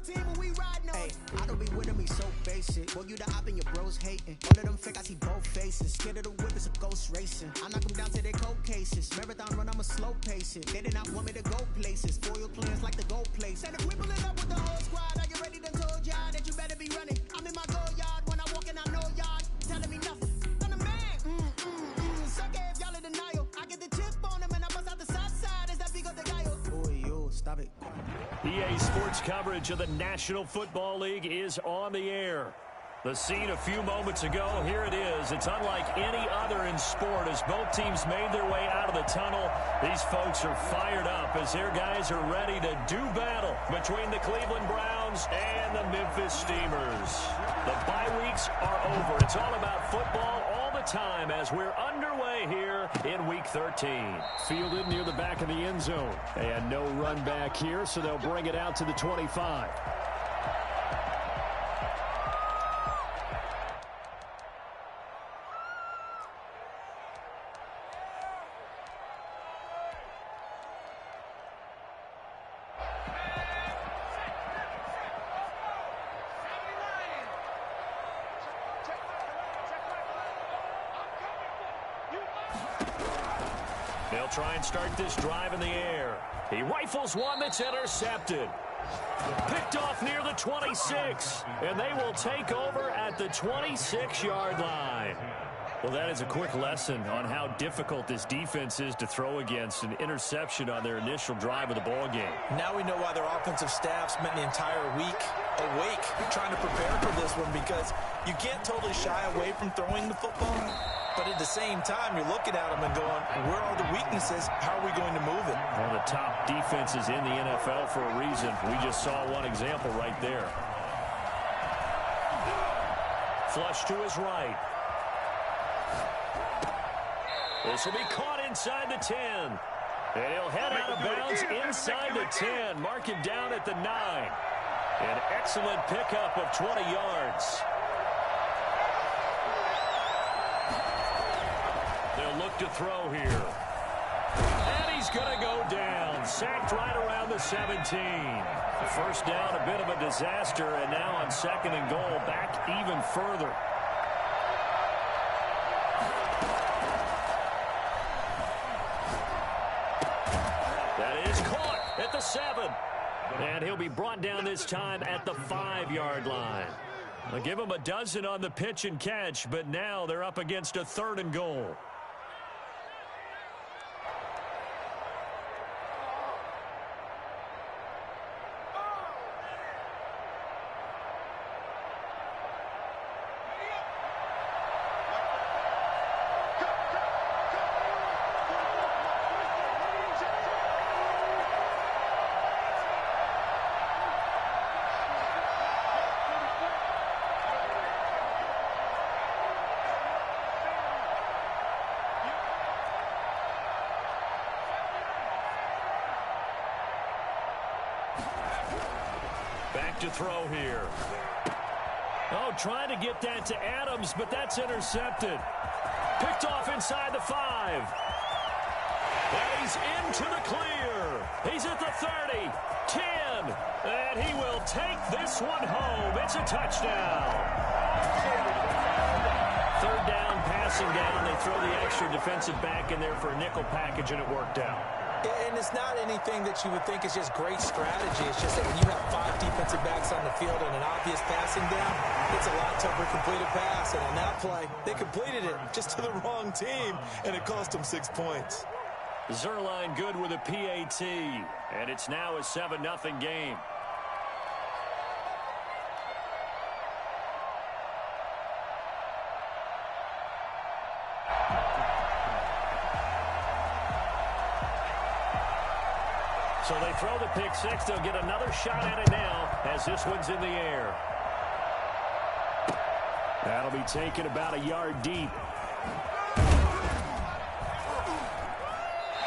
team when we riding on. Hey, I don't be with me so basic. Boy, you the op and your bros hating. All of them fake, I see both faces. Scared of the whip, it's a ghost racing. I knock them down to their cold cases. Marathon run, I'ma slow pace it. They did not want me to go places. Foil plans like the gold place. And if we pulling up with the whole squad, are you ready? Done told y'all that you better be running. I'm in my go yard when I walk in, I know y'all telling me nothing. I'm the man. Suck it if y'all in denial. I get the chip on him and I bust out the south side. Is that big of the guy? Oh, yo, stop it. EA Sports coverage of the National Football League is on the air. The scene a few moments ago, here it is. It's unlike any other in sport as both teams made their way out of the tunnel. These folks are fired up as their guys are ready to do battle between the Cleveland Browns and the Memphis Steamers. The bye weeks are over. It's all about football all the time as we're underway here in Week 13. Fielded near the back of the end zone. And no run back here, so they'll bring it out to the 25. They'll try and start this drive in the air. He rifles one that's intercepted. Picked off near the 26, and they will take over at the 26-yard line. Well, that is a quick lesson on how difficult this defense is to throw against. An interception on their initial drive of the ball game. Now we know why their offensive staff spent the entire week awake trying to prepare for this one, because you can't totally shy away from throwing the football. But at the same time, you're looking at them and going, where are the weaknesses? How are we going to move it? One of the top defenses in the NFL for a reason. We just saw one example right there. Flush to his right. This will be caught inside the 10. And he'll head out of bounds inside the 10. Mark him down at the 9. An excellent pickup of 20 yards. They'll look to throw here. And he's going to go down. Sacked right around the 17. First down, a bit of a disaster, and now on 2nd and goal, back even further. That is caught at the 7. And he'll be brought down this time at the 5-yard line. They'll give him a dozen on the pitch and catch, but now they're up against a 3rd and goal. Back to throw here. Oh, trying to get that to Adams, but that's intercepted. Picked off inside the 5. And he's into the clear. He's at the 30, 10, and he will take this one home. It's a touchdown. 3rd down, passing down. They throw the extra defensive back in there for a nickel package, and it worked out. And it's not anything that you would think is just great strategy. It's just that when you have 5 defensive backs on the field and an obvious passing down, it's a lot tougher to complete a pass. And on that play, they completed it just to the wrong team, and it cost them 6 points. Zerline good with a PAT, and it's now a 7-0 game. So they throw the pick 6. They'll get another shot at it now as this one's in the air. That'll be taken about a yard deep.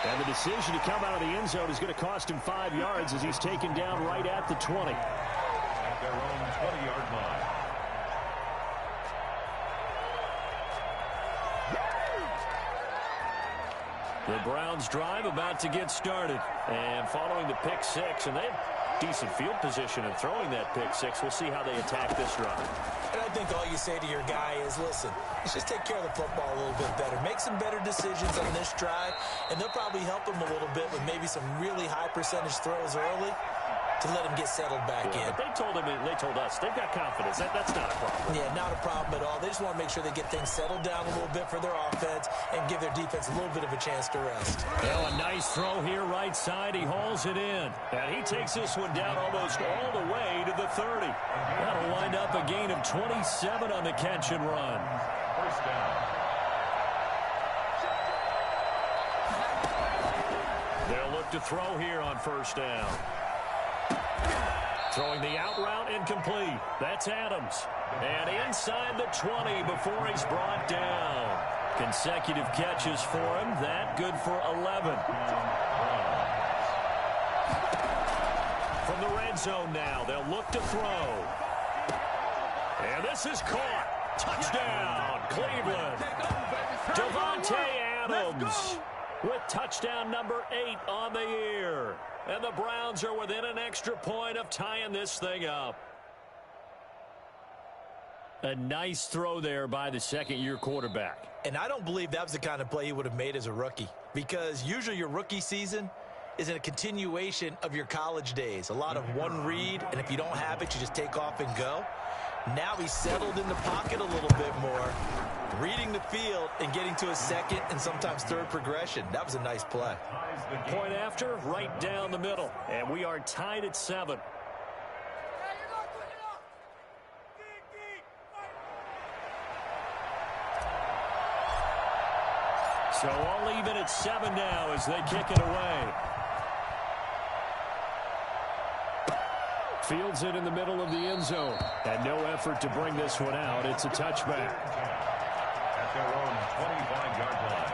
And the decision to come out of the end zone is going to cost him 5 yards as he's taken down right at the 20. At their own 20-yard line. The Browns drive about to get started. And following the pick 6, and they've decent field position and throwing that pick six. We'll see how they attack this run. And I think all you say to your guy is, listen, let's just take care of the football a little bit better. Make some better decisions on this drive, and they'll probably help him a little bit with maybe some really high percentage throws early to let him get settled back in. But they told us they've got confidence. That's not a problem. Yeah, not a problem at all. They just want to make sure they get things settled down a little bit for their offense and give their defense a little bit of a chance to rest. Well, a nice throw here right side. He hauls it in. And he takes this one down almost all the way to the 30. That'll wind up a gain of 27 on the catch and run. First down. They'll look to throw here on first down. Throwing the out route incomplete. That's Adams. And inside the 20 before he's brought down. Consecutive catches for him. That good for 11. From the red zone now, they'll look to throw. And this is caught. Touchdown, Cleveland. Devontae Adams with touchdown number 8 on the year. And the Browns are within an extra point of tying this thing up. A nice throw there by the second-year quarterback. And I don't believe that was the kind of play he would have made as a rookie, because usually your rookie season is a continuation of your college days. A lot of one read, and if you don't have it, you just take off and go. Now he's settled in the pocket a little bit more, reading the field and getting to a second and sometimes third progression. That was a nice play. Point after, right down the middle. And we are tied at 7. So all even at 7 now as they kick it away. Fields it in the middle of the end zone. And no effort to bring this one out. It's a touchback. At their own 25-yard line.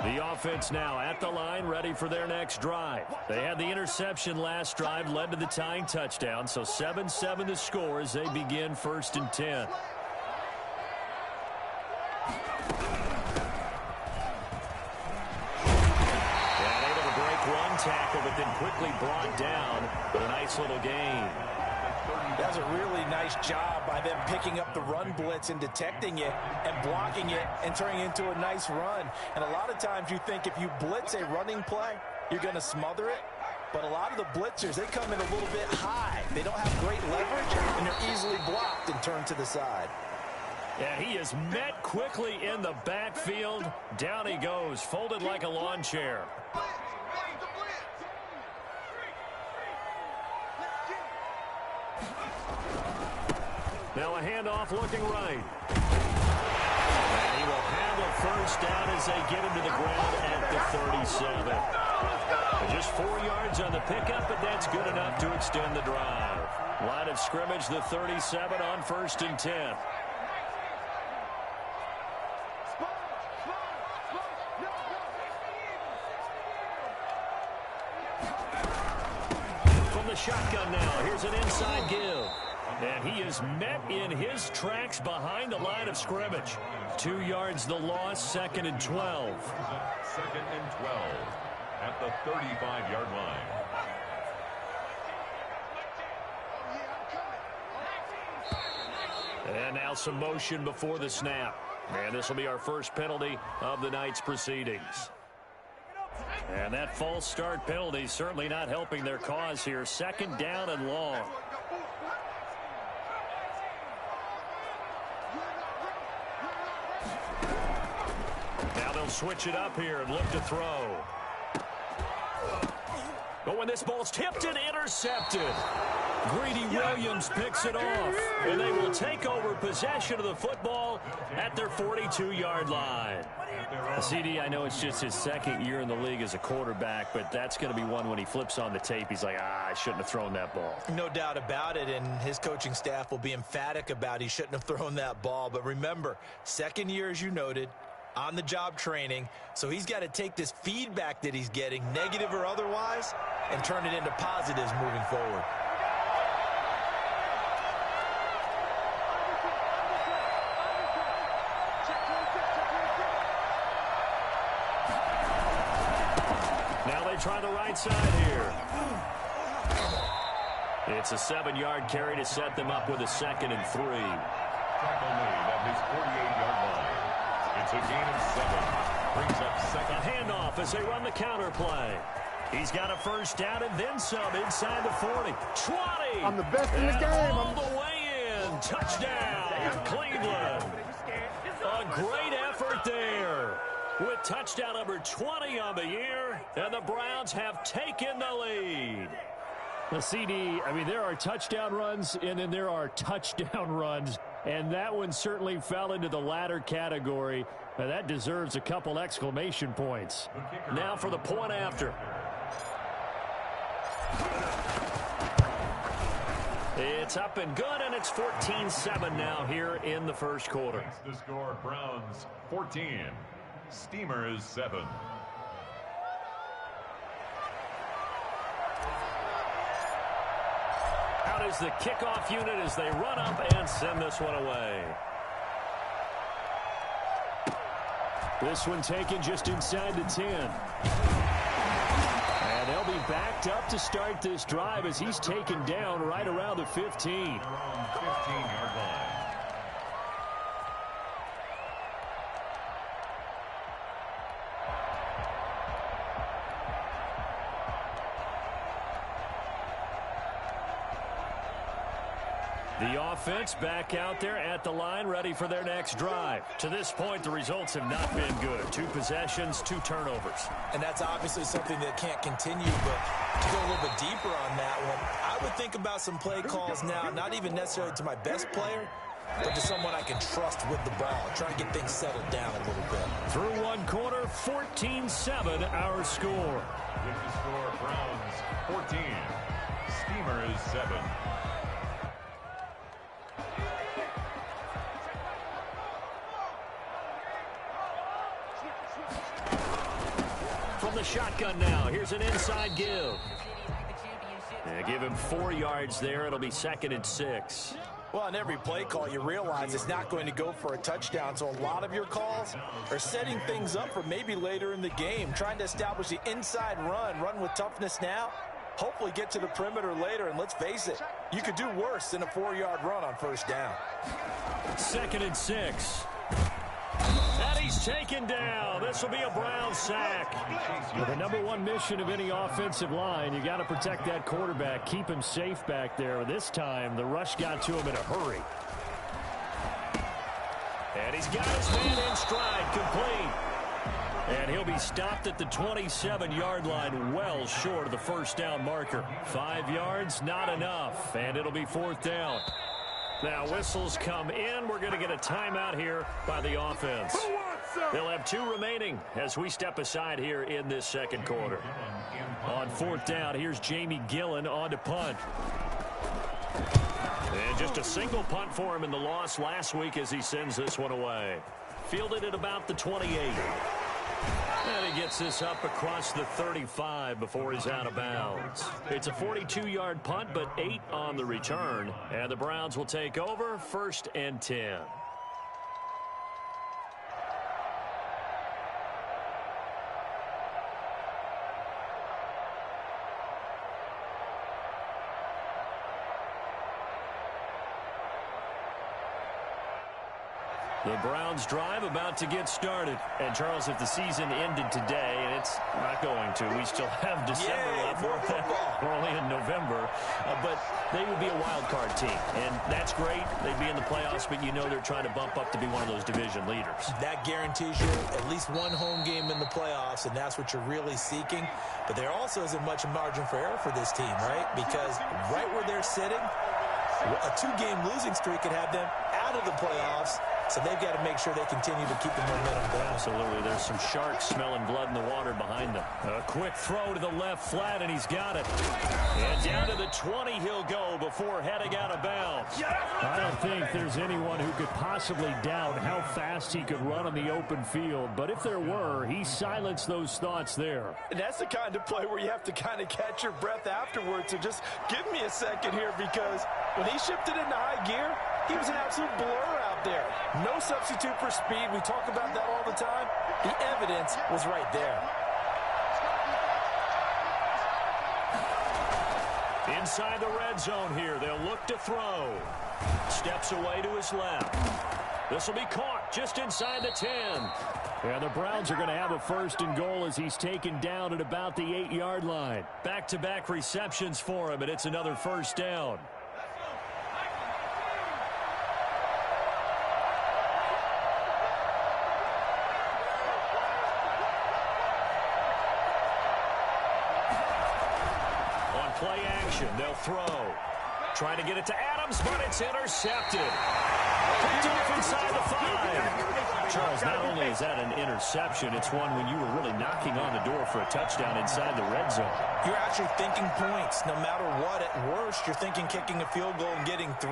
The offense now at the line, ready for their next drive. They had the interception last drive, led to the tying touchdown, so 7-7 the score as they begin 1st and 10. And able to break one tackle, but then quickly brought down with a nice little gain. That was a really nice job by them picking up the run blitz and detecting it and blocking it and turning it into a nice run. And a lot of times you think if you blitz a running play, you're going to smother it. But a lot of the blitzers, they come in a little bit high. They don't have great leverage, and they're easily blocked and turned to the side. And he is met quickly in the backfield. Down he goes, folded like a lawn chair. Now a handoff looking right. And he will have a first down as they get him to the ground at the 37. Just 4 yards on the pickup, but that's good enough to extend the drive. Line of scrimmage, the 37 on 1st and 10. From the shotgun now, here's an inside give. And he is met in his tracks behind the line of scrimmage. 2 yards the loss, 2nd and 12. 2nd and 12 at the 35-yard line. And now some motion before the snap. And this will be our first penalty of the night's proceedings. And that false start penalty certainly not helping their cause here. 2nd down and long. Now they'll switch it up here and look to throw. But when this ball's tipped and intercepted, Greedy Williams picks it off, and they will take over possession of the football at their 42-yard line. CD, I know it's just his 2nd year in the league as a quarterback, but that's going to be one when he flips on the tape. He's like, I shouldn't have thrown that ball. No doubt about it, and his coaching staff will be emphatic about he shouldn't have thrown that ball. But remember, 2nd year, as you noted, on-the-job training, so he's got to take this feedback that he's getting, negative or otherwise, and turn it into positives moving forward. try the right side here. It's a 7-yard carry to set them up with a 2nd and 3. Tackle made at his 48-yard line. It's a gain of 7. Brings up second. A handoff as they run the counter play. He's got a first down and then some inside the 40. 20. I'm the best in the game. All the way in. Touchdown, Cleveland. A great effort there. With touchdown number 20 on the year, and the Browns have taken the lead. The CD, I mean, there are touchdown runs, and then there are touchdown runs, and that one certainly fell into the latter category. Now, that deserves a couple exclamation points. Now for the point after. It's up and good, and it's 14-7 now here in the first quarter. The score, Browns 14. Steamers 7. Out is the kickoff unit as they run up and send this one away. This one taken just inside the 10. And they'll be backed up to start this drive as he's taken down right around the 15. Around 15-yard line. The offense back out there at the line, ready for their next drive. To this point, the results have not been good. 2 possessions, 2 turnovers. And that's obviously something that can't continue, but to go a little bit deeper on that one, I would think about some play calls now, not even necessarily to my best player, but to someone I can trust with the ball, trying to get things settled down a little bit. Through one quarter, 14-7 our score. With the score, Browns 14. Steamers 7. From the shotgun now, here's an inside give. Yeah, give him 4 yards there. It'll be 2nd and 6. Well, on every play call, you realize it's not going to go for a touchdown, so a lot of your calls are setting things up for maybe later in the game, trying to establish the inside run with toughness now, hopefully get to the perimeter later, and let's face it, you could do worse than a 4-yard run on first down. 2nd and 6. And he's taken down. This will be a Brown sack. Well, the number one mission of any offensive line, you got to protect that quarterback, keep him safe back there. This time, the rush got to him in a hurry. And he's got his man in stride, complete. And he'll be stopped at the 27-yard line, well short of the first down marker. 5 yards, not enough, and it'll be 4th down. Now whistles come in. We're going to get a timeout here by the offense. They'll have 2 remaining as we step aside here in this second quarter. On 4th down, here's Jamie Gillen on to punt. And just a single punt for him in the loss last week as he sends this one away. Fielded at about the 28. And he gets this up across the 35 before he's out of bounds. It's a 42-yard punt, but 8 on the return. And the Browns will take over, 1st and 10. The Browns drive about to get started. And, Charles, if the season ended today, and it's not going to, we still have December left. We're only in November. But they would be a wild card team. And that's great. They'd be in the playoffs, but you know they're trying to bump up to be one of those division leaders. That guarantees you at least one home game in the playoffs, and that's what you're really seeking. But there also isn't much margin for error for this team, right? Because right where they're sitting, a 2-game losing streak could have them out of the playoffs. So they've got to make sure they continue to keep the momentum down. Absolutely. There's some sharks smelling blood in the water behind them. A quick throw to the left flat, and he's got it. And down to the 20 he'll go before heading out of bounds. I don't think there's anyone who could possibly doubt how fast he could run on the open field. But if there were, he silenced those thoughts there. And that's the kind of play where you have to kind of catch your breath afterwards. So just give me a second here, because when he shifted into high gear, he was an absolute blur out there. No substitute for speed. We talk about that all the time. The evidence was right there. Inside the red zone here, they'll look to throw. Steps away to his left. This will be caught just inside the 10. Yeah, the Browns are going to have a 1st and goal as he's taken down at about the 8-yard line. Back-to-back receptions for him, and it's another 1st down. On play action, they'll throw. Trying to get it to Adams, but it's intercepted. Picked off inside the 5. Charles, not only is that an interception, it's one when you were really knocking on the door for a touchdown inside the red zone. You're actually thinking points. No matter what, at worst, you're thinking kicking a field goal and getting 3.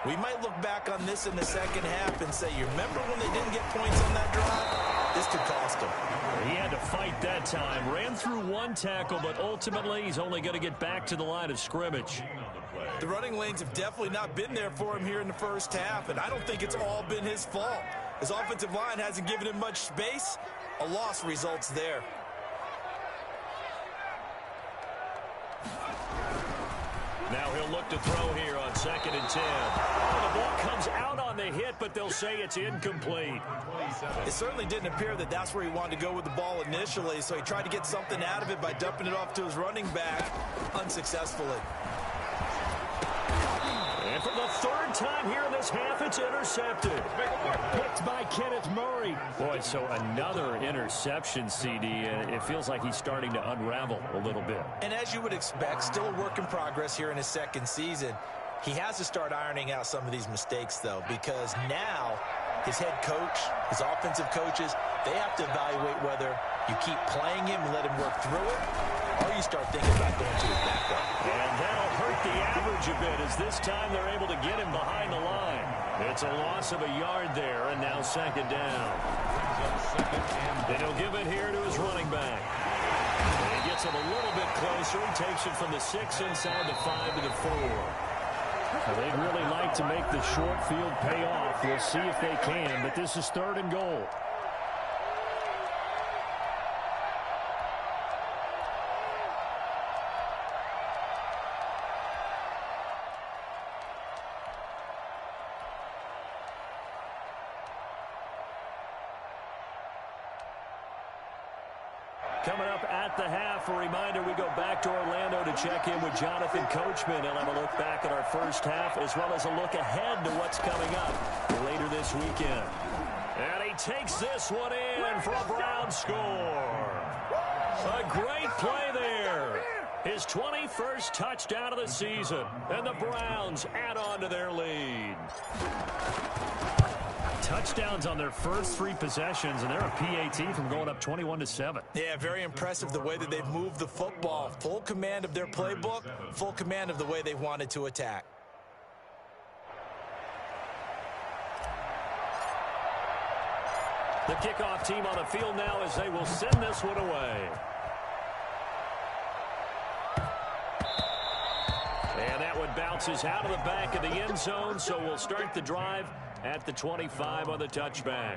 We might look back on this in the second half and say, you remember when they didn't get points on that drive? This could cost them. He had to fight that time. Ran through 1 tackle, but ultimately he's only going to get back to the line of scrimmage. The running lanes have definitely not been there for him here in the first half, and I don't think it's all been his fault. His offensive line hasn't given him much space. A loss results there. Now he'll look to throw here on 2nd and 10. Oh, the ball comes out on the hit, but they'll say it's incomplete. It certainly didn't appear that that's where he wanted to go with the ball initially, so he tried to get something out of it by dumping it off to his running back unsuccessfully. And for the 3rd time here in this half, it's intercepted. Picked by Kenneth Murray. Boy, so another interception, CD. It feels like he's starting to unravel a little bit. And as you would expect, still a work in progress here in his 2nd season. He has to start ironing out some of these mistakes, though, because now his head coach, his offensive coaches, they have to evaluate whether you keep playing him and let him work through it, or you start thinking about going to his backup. And that'll hurt the average a bit as this time they're able to get him behind the line. It's a loss of a yard there, and now 2nd down. And he'll give it here to his running back. And he gets him a little bit closer. He takes it from the 6 inside the 5 to the 4. Well, they'd really like to make the short field pay off. We'll see if they can, but this is 3rd and goal. Coming up at the half, a reminder, we go back to Orlando to check in with Jonathan Coachman. He'll have a look back at our first half as well as a look ahead to what's coming up later this weekend. And he takes this one in for a Browns score. A great play there. His 21st touchdown of the season. And the Browns add on to their lead. Touchdowns on their first 3 possessions, and they're a PAT from going up 21-7. Yeah, very impressive the way that they've moved the football. Full command of their playbook, full command of the way they wanted to attack. The kickoff team on the field now as they will send this one away. And that one bounces out of the back of the end zone, so we'll start the drive at the 25 on the touchback.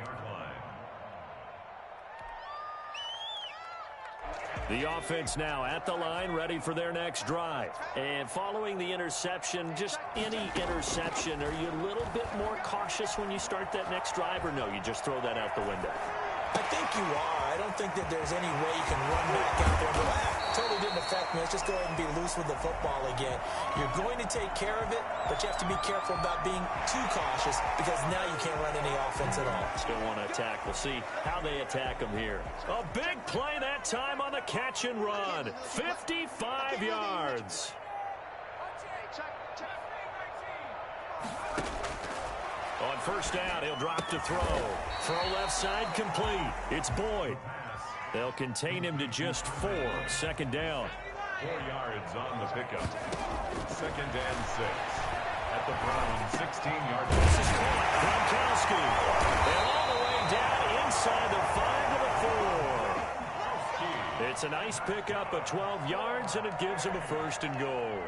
The offense now at the line, ready for their next drive. And following the interception, just any interception, are you a little bit more cautious when you start that next drive, or no, you just throw that out the window? I think you are. I don't think that there's any way you can run back out there and go, totally didn't affect me. Let's just go ahead and be loose with the football again. You're going to take care of it, but you have to be careful about being too cautious because now you can't run any offense at all. Still want to attack. We'll see how they attack them here. A big play that time on the catch and run. 55 yards. On first down, he'll drop to throw. Throw left side complete. It's Boyd. They'll contain him to just 4. 2nd down. 4 yards on the pickup. 2nd and 6. At the Browns 16-yard line. This is Gronkowski. And all the way down inside the 5 to the 4. It's a nice pickup of 12 yards, and it gives him a 1st and goal.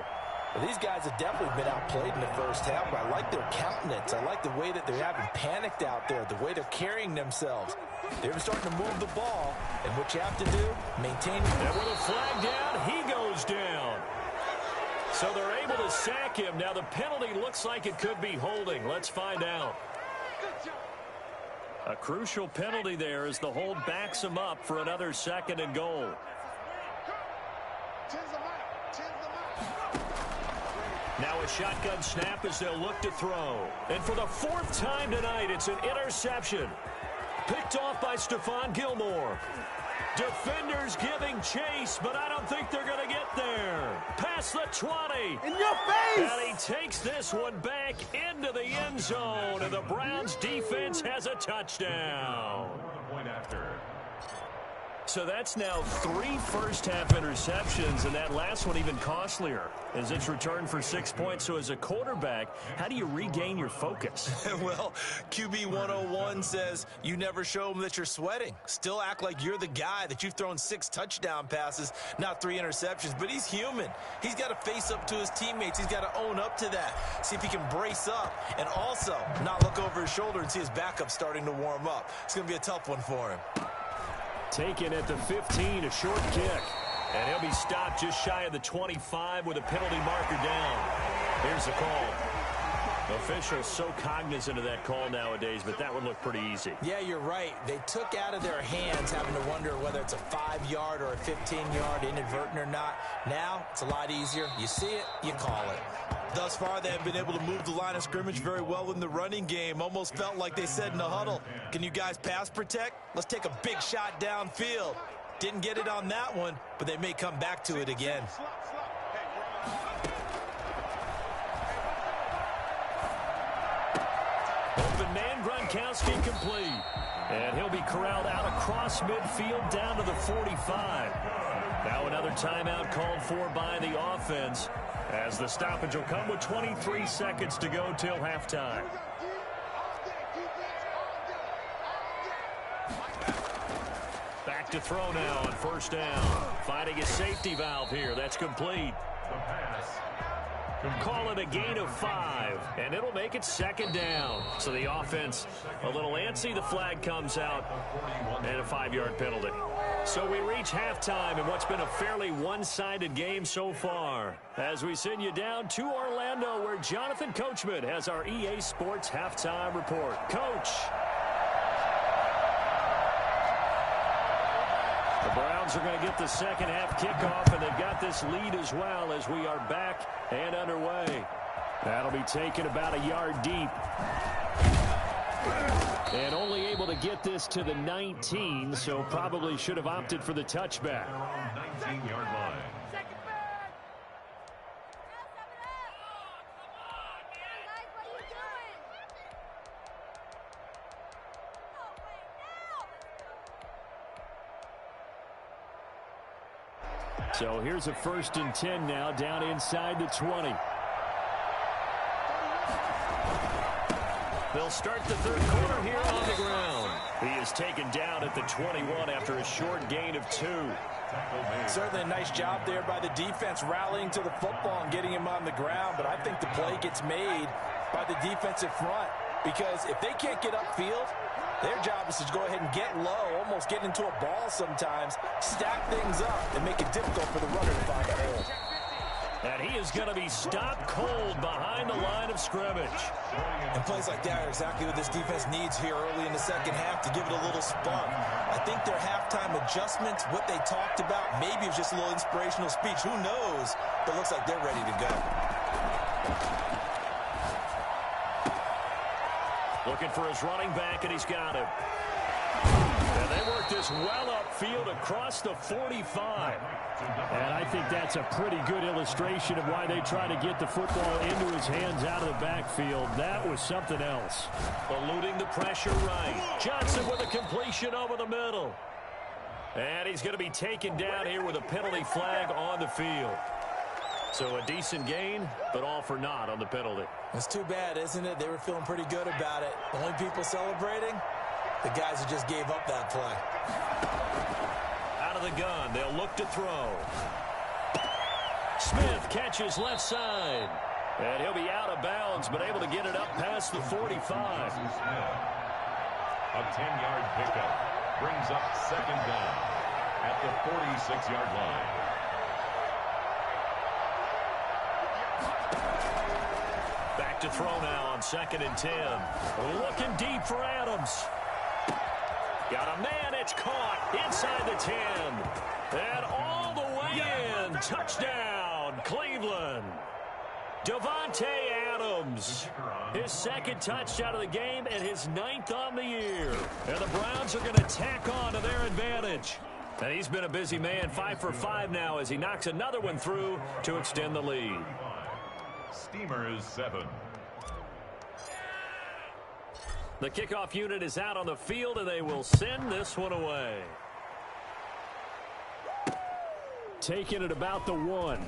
Well, these guys have definitely been outplayed in the first half, but I like their countenance. I like the way that they're having panicked out there, the way they're carrying themselves. They're starting to move the ball, and what you have to do, maintain. And with a flag down, he goes down. So they're able to sack him. Now the penalty looks like it could be holding. Let's find out. A crucial penalty there as the hold backs him up for another 2nd and goal. Now a shotgun snap as they'll look to throw. And for the 4th time tonight, it's an interception. Picked off by Stephon Gilmore. Defenders giving chase, but I don't think they're going to get there. Past the 20. In your face! And he takes this one back into the end zone, and the Browns defense has a touchdown. Point after. So that's now 3 first-half interceptions, and that last one even costlier as it's returned for 6 points. So as a quarterback, how do you regain your focus? Well, QB 101 says you never show them that you're sweating. Still act like you're the guy, that you've thrown 6 touchdown passes, not 3 interceptions. But he's human. He's got to face up to his teammates. He's got to own up to that. See if he can brace up and also not look over his shoulder and see his backup starting to warm up. It's going to be a tough one for him. Taken at the 15, a short kick. And he'll be stopped just shy of the 25 with a penalty marker down. Here's the call. Officials so cognizant of that call nowadays, but that would look pretty easy. Yeah, you're right. They took out of their hands having to wonder whether it's a 5-yard or a 15-yard, inadvertent or not. Now, it's a lot easier. You see it, you call it. Thus far, they have been able to move the line of scrimmage very well in the running game. Almost felt like they said in the huddle, can you guys pass protect? Let's take a big shot downfield. Didn't get it on that one, but they may come back to it again. Open man, Gronkowski complete. And he'll be corralled out across midfield down to the 45. Now another timeout called for by the offense, as the stoppage will come with 23 seconds to go till halftime. Back to throw now on 1st down. Finding a safety valve here. That's complete. The pass. Call it a gain of 5, and it'll make it 2nd down. So the offense a little antsy. The flag comes out, and a 5-yard penalty. So we reach halftime in what's been a fairly one-sided game so far, as we send you down to Orlando, where Jonathan Coachman has our EA Sports halftime report. Coach. The Browns are going to get the 2nd half kickoff, and they've got this lead as well as we are back and underway. That'll be taken about a yard deep. And only able to get this to the 19, so probably should have opted for the touchback. 19-yard line. So here's a 1st and 10 now, down inside the 20. They'll start the 3rd quarter here on the ground. He is taken down at the 21 after a short gain of 2. Certainly a nice job there by the defense, rallying to the football and getting him on the ground. But I think the play gets made by the defensive front, because if they can't get upfield, their job is to go ahead and get low, almost get into a ball sometimes, stack things up, and make it difficult for the runner to find a hole. And he is going to be stopped cold behind the line of scrimmage. And plays like that are exactly what this defense needs here early in the 2nd half to give it a little spark. I think their halftime adjustments, what they talked about, maybe it was just a little inspirational speech. Who knows? But it looks like they're ready to go. Looking for his running back, and he's got him. And they work this well upfield across the 45. And I think that's a pretty good illustration of why they try to get the football into his hands out of the backfield. That was something else. Eluding the pressure right. Johnson with a completion over the middle. And he's going to be taken down here with a penalty flag on the field. So a decent gain, but all for naught on the penalty. It's too bad, isn't it? They were feeling pretty good about it. The only people celebrating, the guys who just gave up that play. Out of the gun, they'll look to throw. Smith catches left side. And he'll be out of bounds, but able to get it up past the 45. A 10-yard pickup brings up 2nd down at the 46-yard line. Back to throw now on 2nd and 10. Looking deep for Adams. Got a man. It's caught inside the 10. And all the way in. Touchdown, Cleveland. Davante Adams. His 2nd touchdown of the game and his 9th on the year. And the Browns are going to tack on to their advantage. And he's been a busy man, 5 for 5 now as he knocks another one through to extend the lead. Steamers 7. The kickoff unit is out on the field, and they will send this one away. Taking it about the 1.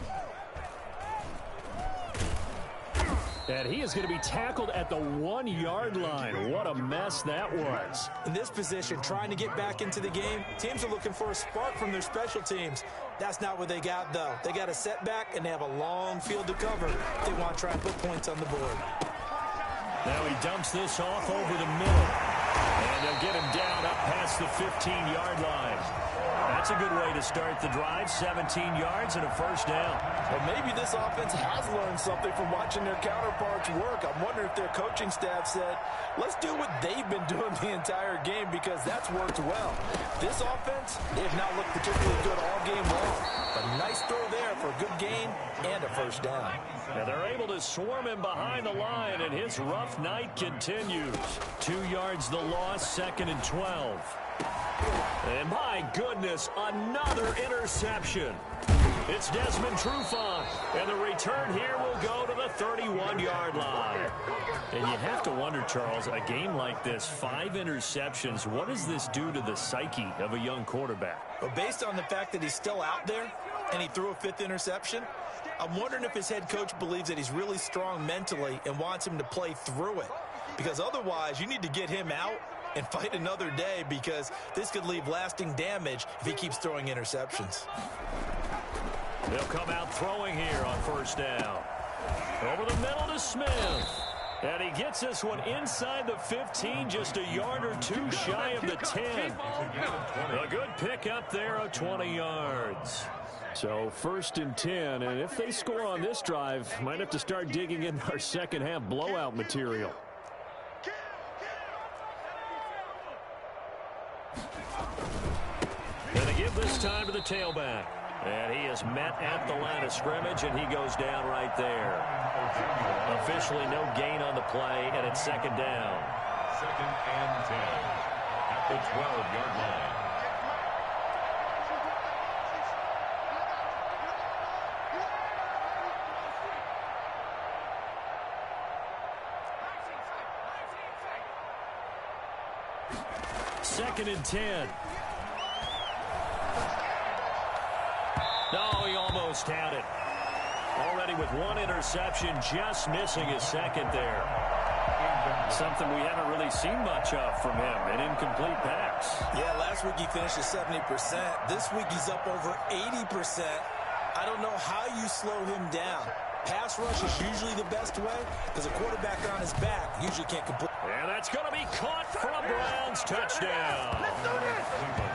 And he is going to be tackled at the 1-yard line. What a mess that was. In this position, trying to get back into the game, teams are looking for a spark from their special teams. That's not what they got, though. They got a setback, and they have a long field to cover. They want to try and put points on the board. Now he dumps this off over the middle. And they'll get him down up past the 15-yard line. That's a good way to start the drive. 17 yards and a first down. Well, maybe this offense has learned something from watching their counterparts work. I'm wondering if their coaching staff said, let's do what they've been doing the entire game because that's worked well. This offense, they have not looked particularly good all game long. A nice throw there for a good gain and a first down. And they're able to swarm him behind the line, and his rough night continues. 2 yards the loss, 2nd and 12. And my goodness, another interception. It's Desmond Trufant, and the return here will go to the 31-yard line. And you have to wonder, Charles, a game like this, 5 interceptions, what does this do to the psyche of a young quarterback? But based on the fact that he's still out there and he threw a 5th interception, I'm wondering if his head coach believes that he's really strong mentally and wants him to play through it. Because otherwise, you need to get him out and fight another day because this could leave lasting damage if he keeps throwing interceptions. They'll come out throwing here on first down. Over the middle to Smith. And he gets this one inside the 15, just a yard or 2 shy of the 10. A good pickup there of 20 yards. So 1st and 10, and if they score on this drive, might have to start digging in our second half blowout material. And they give this time to the tailback. And he is met at the line of scrimmage, and he goes down right there. Officially no gain on the play, and it's 2nd down. 2nd and 10 at the 12-yard line. Second and 10. No, he almost had it. Already with 1 interception, just missing his 2nd there. Something we haven't really seen much of from him, an incomplete pass. Yeah, last week he finished at 70%. This week he's up over 80%. I don't know how you slow him down. Pass rush is usually the best way because a quarterback on his back usually can't complete. And that's going to be caught for a Browns touchdown.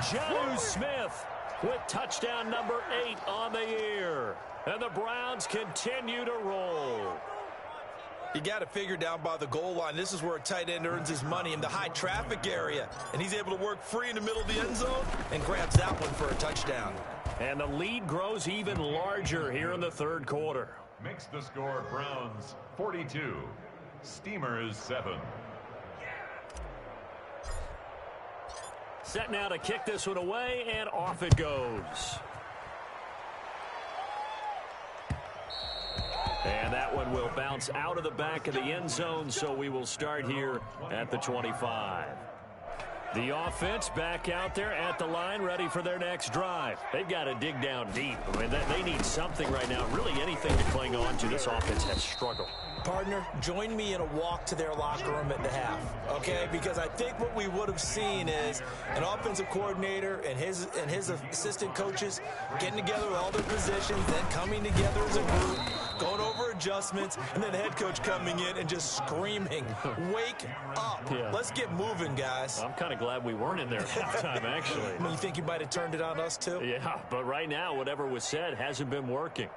Jonnu Smith with touchdown number 8 on the year. And the Browns continue to roll. You got to figure down by the goal line. This is where a tight end earns his money in the high traffic area. And he's able to work free in the middle of the end zone and grabs that one for a touchdown. And the lead grows even larger here in the 3rd quarter. Makes the score Browns 42, Steamers 7. Set now to kick this one away, and off it goes. And that one will bounce out of the back of the end zone, so we will start here at the 25. The offense back out there at the line, ready for their next drive. They've got to dig down deep. I mean, they need something right now, really anything to cling on to. This offense has struggled. Partner, join me in a walk to their locker room at the half, okay? Because I think what we would have seen is an offensive coordinator and his assistant coaches getting together with all their positions, then coming together as a group, going over adjustments, and then the head coach coming in and just screaming, wake up. Yeah. Let's get moving, guys. I'm kind of glad we weren't in there at halftime, actually. I mean, you think you might have turned it on us, too? Yeah, but right now, whatever was said hasn't been working.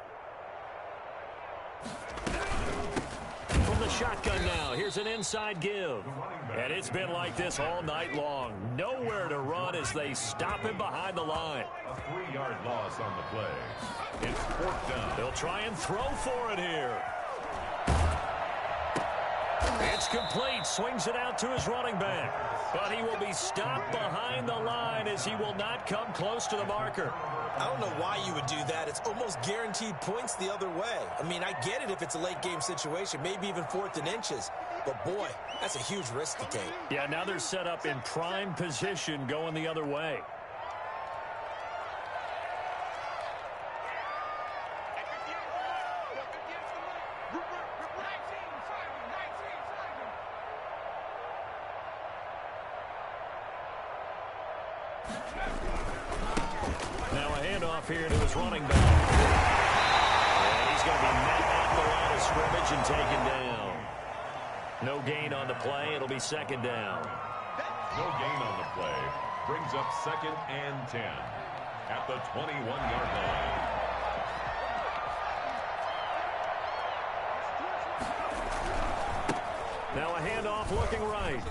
From the shotgun now, here's an inside give. And it's been like this all night long. Nowhere to run as they stop him behind the line. A 3-yard loss on the play. It's 4th down. They'll try and throw for it here. It's complete. Swings it out to his running back. But he will be stopped behind the line as he will not come close to the marker. I don't know why you would do that. It's almost guaranteed points the other way. I mean, I get it if it's a late game situation, maybe even 4th and inches. But, boy, that's a huge risk to take. Yeah, now they're set up in prime position going the other way. Now a handoff here to his running back. And he's going to be met at the line of scrimmage and taken down. No gain on the play. It'll be 2nd down. No gain on the play. Brings up 2nd and 10 at the 21-yard line. Now a handoff looking right.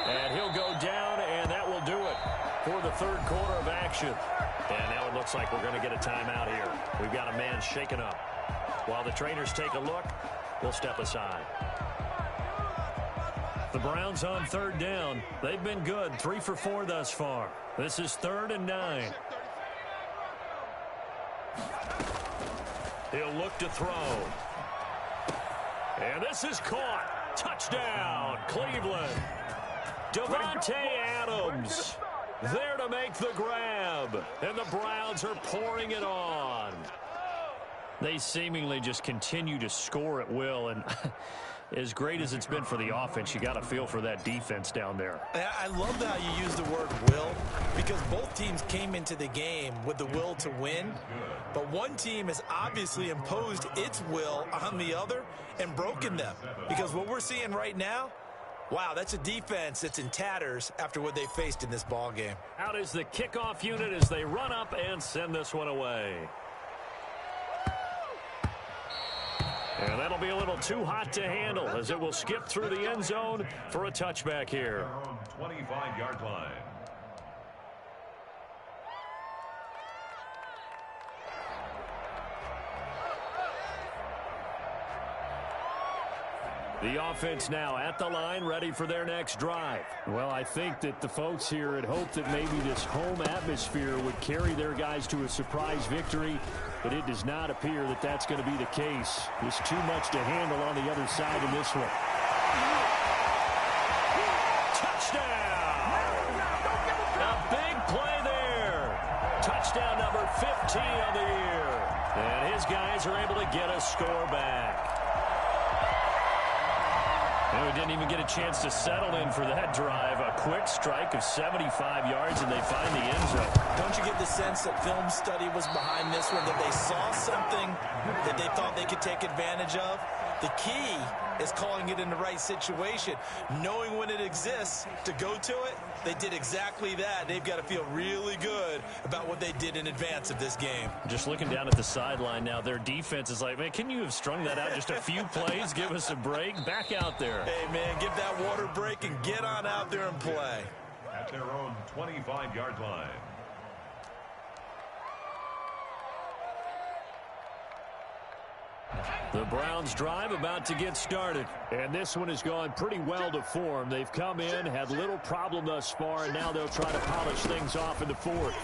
And he'll go down, and that will do it for the 3rd quarter of action. And now it looks like we're going to get a timeout here. We've got a man shaken up. While the trainers take a look, we'll step aside. The Browns on 3rd down. They've been good, 3 for 4 thus far. This is 3rd and 9. He'll look to throw. And this is caught. Touchdown, Cleveland. Devontae Adams there to make the grab. And the Browns are pouring it on. They seemingly just continue to score at will. And as great as it's been for the offense, you got to feel for that defense down there. I love how you use the word will, because both teams came into the game with the will to win. But one team has obviously imposed its will on the other and broken them. Because what we're seeing right now, wow, that's a defense that's in tatters after what they faced in this ball game. Out is the kickoff unit as they run up and send this one away. And that'll be a little too hot to handle as it will skip through the end zone for a touchback here. 25-yard line. The offense now at the line, ready for their next drive. Well, I think that the folks here had hoped that maybe this home atmosphere would carry their guys to a surprise victory, but it does not appear that that's going to be the case. There's too much to handle on the other side in this one. Touchdown! A big play there. Touchdown number 15 of the year. And his guys are able to get a score back. And we didn't even get a chance to settle in for that drive. A quick strike of 75 yards, and they find the end zone. Don't you get the sense that film study was behind this one, that they saw something that they thought they could take advantage of? The key is calling it in the right situation, knowing when it exists to go to it. They did exactly that. They've got to feel really good about what they did in advance of this game. Just looking down at the sideline now, their defense is like, man, can you have strung that out just a few plays? Give us a break. Back out there. Hey, man, give that water break and get on out there and play. At their own 25-yard line. The Browns drive about to get started. And this one has gone pretty well to form. They've come in, had little problem thus far, and now they'll try to polish things off in the 4th.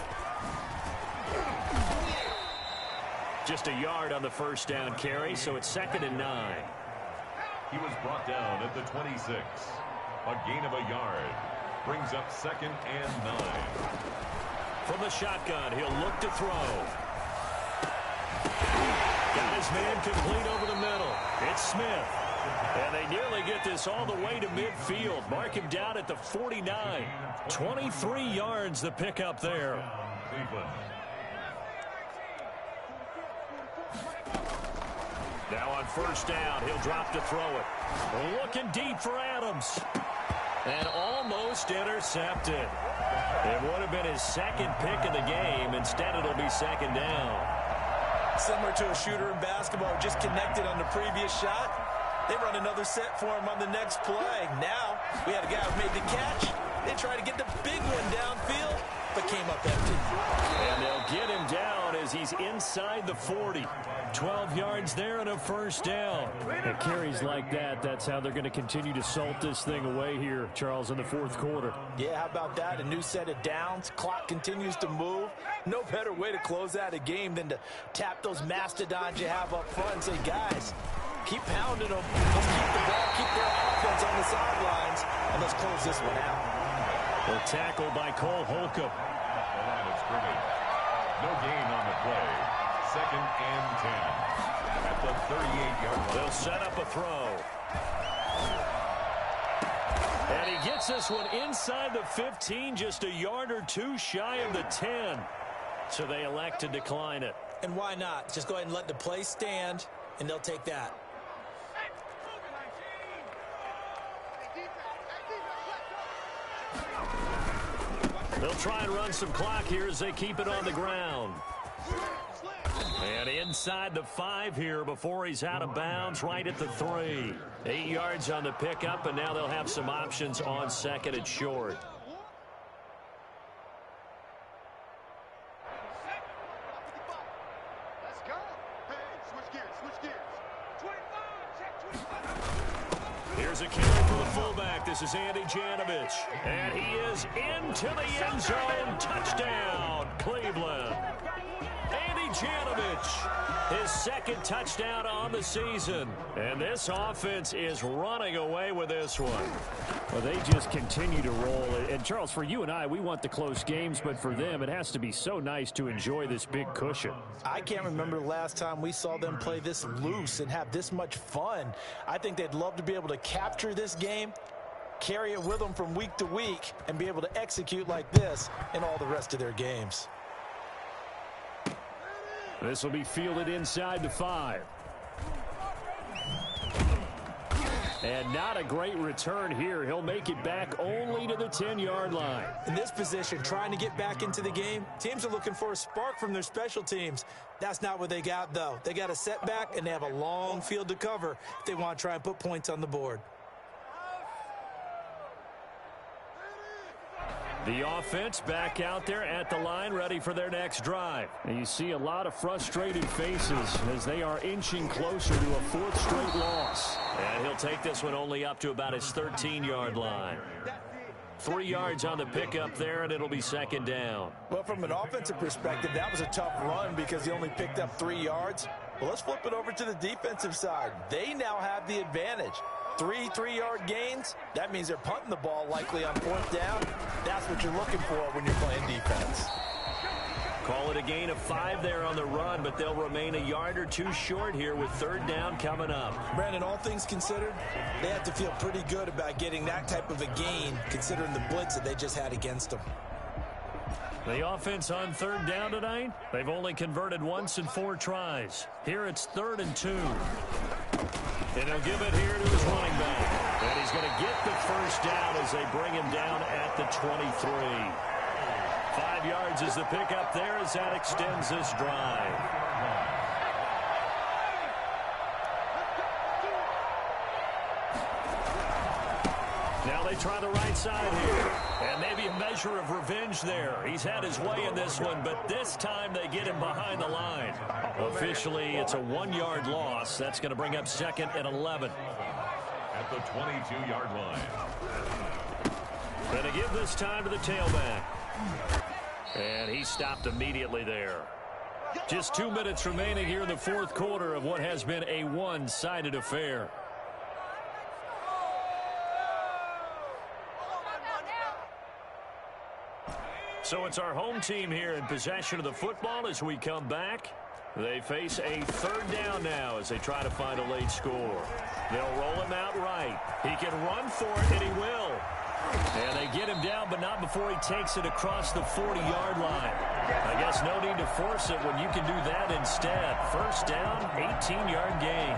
Just a yard on the first down carry, so it's 2nd and 9. He was brought down at the 26. A gain of a yard. Brings up 2nd and 9. From the shotgun, he'll look to throw. Got his man complete over the middle. It's Smith. And they nearly get this all the way to midfield. Mark him down at the 49. 23 yards the pickup there. Cleveland. Now on first down, he'll drop to throw it. Looking deep for Adams. And almost intercepted. It would have been his second pick of the game. Instead, it'll be 2nd down. Similar to a shooter in basketball who just connected on the previous shot. They run another set for him on the next play. Now, we had a guy who made the catch. They tried to get the big one downfield, but came up empty. And they'll get him down as he's inside the 40. 12 yards there and a first down. At carries like that, that's how they're going to continue to salt this thing away here, Charles, in the fourth quarter. Yeah, how about that? A new set of downs. Clock continues to move. No better way to close out a game than to tap those mastodons you have up front and say, guys, keep pounding them. Let's keep the ball, keep their offense on the sidelines, and let's close this one out. The tackle by Cole Holcomb. Line of scrimmage. No gain on the play. 2nd and 10. At the 38-yard line. They'll set up a throw. And he gets this one inside the 15, just a yard or two shy of the 10. So they elect to decline it. And why not? Just go ahead and let the play stand, and they'll take that. They'll try and run some clock here as they keep it on the ground. And inside the 5 here before he's out of bounds, right at the 3. 8 yards on the pickup, and now they'll have some options on 2nd and short. Here's a carry for the fullback. This is Andy Janovich. And he is into the end zone. Touchdown, Cleveland. Andy Janovich, his 2nd touchdown on the season. And this offense is running away with this one. Well, they just continue to roll. And, Charles, for you and I, we want the close games, but for them, it has to be so nice to enjoy this big cushion. I can't remember the last time we saw them play this loose and have this much fun. I think they'd love to be able to capture this game, carry it with them from week to week, and be able to execute like this in all the rest of their games. This will be fielded inside the 5. And not a great return here. He'll make it back only to the 10-yard line. In this position, trying to get back into the game, teams are looking for a spark from their special teams. That's not what they got, though. They got a setback, and they have a long field to cover if they want to try and put points on the board. The offense back out there at the line, ready for their next drive. And you see a lot of frustrated faces as they are inching closer to a 4th straight loss. And he'll take this one only up to about his 13-yard line. 3 yards on the pickup there, and it'll be 2nd down. Well, from an offensive perspective, that was a tough run because he only picked up 3 yards. Well, let's flip it over to the defensive side. They now have the advantage. 3 3-yard gains, that means they're punting the ball likely on 4th down. That's what you're looking for when you're playing defense. Call it a gain of 5 there on the run, but they'll remain a yard or 2 short here with 3rd down coming up. Brandon, all things considered, they have to feel pretty good about getting that type of a gain considering the blitz that they just had against them. The offense on 3rd down tonight, they've only converted once in 4 tries. Here it's 3rd and 2. And he'll give it here to his running back. And he's going to get the first down as they bring him down at the 23. 5 yards is the pickup there as that extends this drive. Now they try the right side here. And maybe a measure of revenge there. He's had his way in this one, but this time they get him behind the line. Officially, it's a 1-yard loss. That's going to bring up 2nd and 11. At the 22-yard line. Going to give this time to the tailback. And he stopped immediately there. Just 2 minutes remaining here in the 4th quarter of what has been a one-sided affair. So it's our home team here in possession of the football as we come back. They face a 3rd down now as they try to find a late score. They'll roll him out right. He can run for it, and he will. And they get him down, but not before he takes it across the 40-yard line. I guess no need to force it when you can do that instead. 1st down, 18-yard gain.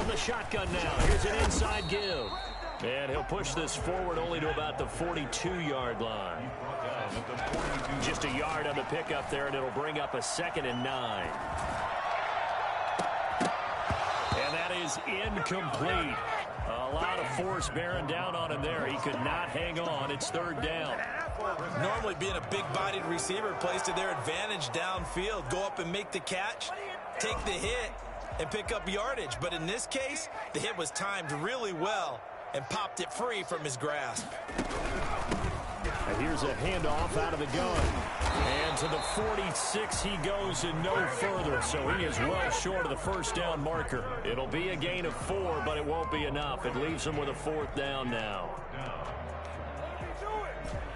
From the shotgun now, here's an inside give. And he'll push this forward only to about the 42-yard line. Just a yard on the pickup there, and it'll bring up a 2nd and 9. And that is incomplete. A lot of force bearing down on him there. He could not hang on. It's 3rd down. Normally being a big-bodied receiver plays to their advantage downfield. Go up and make the catch, take the hit, and pick up yardage. But in this case, the hit was timed really well and popped it free from his grasp. And here's a handoff out of the gun. And to the 46 he goes and no further. So he is well short of the 1st down marker. It'll be a gain of 4, but it won't be enough. It leaves him with a 4th down now.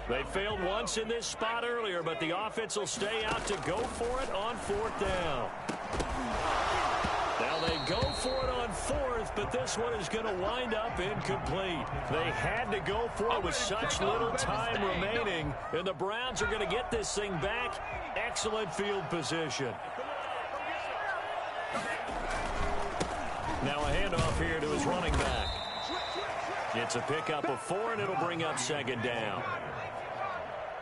They failed once in this spot earlier, but the offense will stay out to go for it on 4th down. Now they go for it on 4th, but this one is going to wind up incomplete. They had to go for it with such little time remaining, and the Browns are going to get this thing back. Excellent field position. Now a handoff here to his running back. It's a pickup of 4, and it'll bring up 2nd down.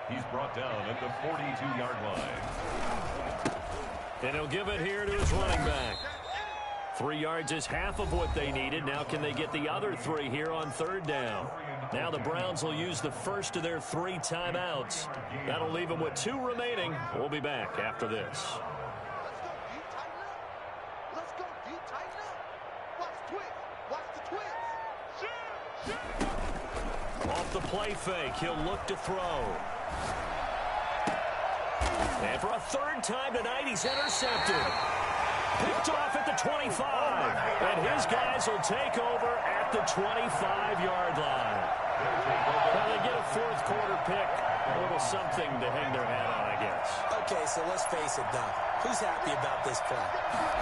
He's brought down at the 42-yard line. And he'll give it here to his running back. 3 yards is half of what they needed. Now can they get the other 3 here on 3rd down? Now the Browns will use the first of their 3 timeouts. That'll leave them with 2 remaining. We'll be back after this. Let's go, D. Tighten up. Watch the twist. Watch the twist. Off the play fake, he'll look to throw. And for a 3rd time tonight, he's intercepted. Picked off at the 25. And his guys will take over at the 25-yard line. Well, they get a 4th quarter pick. A little something to hang their hat on, I guess. Okay, so let's face it, Doug. Who's happy about this play?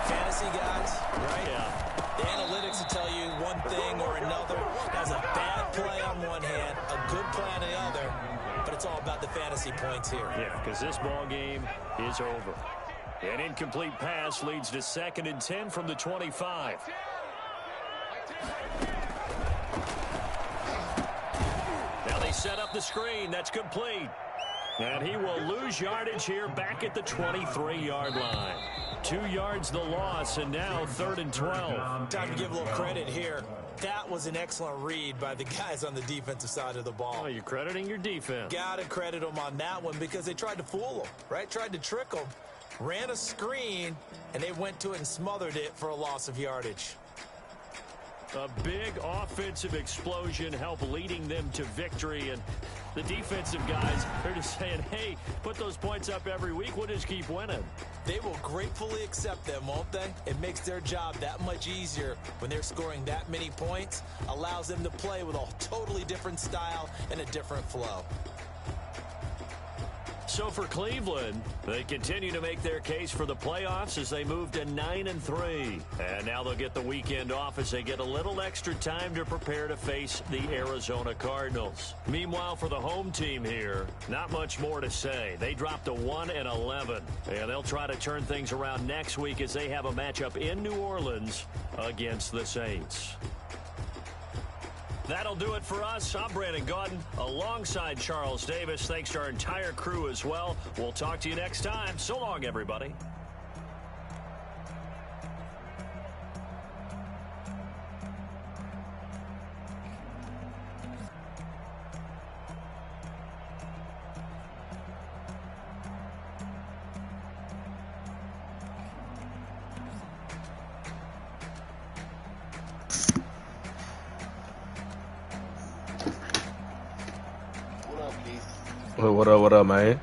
Fantasy guys, right? Yeah. The analytics will tell you one thing or another. Has a bad play on one hand, a good play on the other, but it's all about the fantasy points here. Yeah, because this ball game is over. An incomplete pass leads to 2nd and 10 from the 25. Now they set up the screen. That's complete. And he will lose yardage here back at the 23-yard line. 2 yards the loss, and now 3rd and 12. Time to give a little credit here. That was an excellent read by the guys on the defensive side of the ball. Oh, you're crediting your defense. Got to credit them on that one because they tried to fool them, right? Tried to trick them. Ran a screen, and they went to it and smothered it for a loss of yardage. A big offensive explosion helped leading them to victory, and the defensive guys are just saying, hey, put those points up every week, we'll just keep winning. They will gratefully accept them, won't they? It makes their job that much easier when they're scoring that many points, allows them to play with a totally different style and a different flow. So for Cleveland, they continue to make their case for the playoffs as they move to 9-3. And now they'll get the weekend off as they get a little extra time to prepare to face the Arizona Cardinals. Meanwhile, for the home team here, not much more to say. They dropped to 1-11. And they'll try to turn things around next week as they have a matchup in New Orleans against the Saints. That'll do it for us. I'm Brandon Gaudin alongside Charles Davis. Thanks to our entire crew as well. We'll talk to you next time. So long, everybody. What up, man?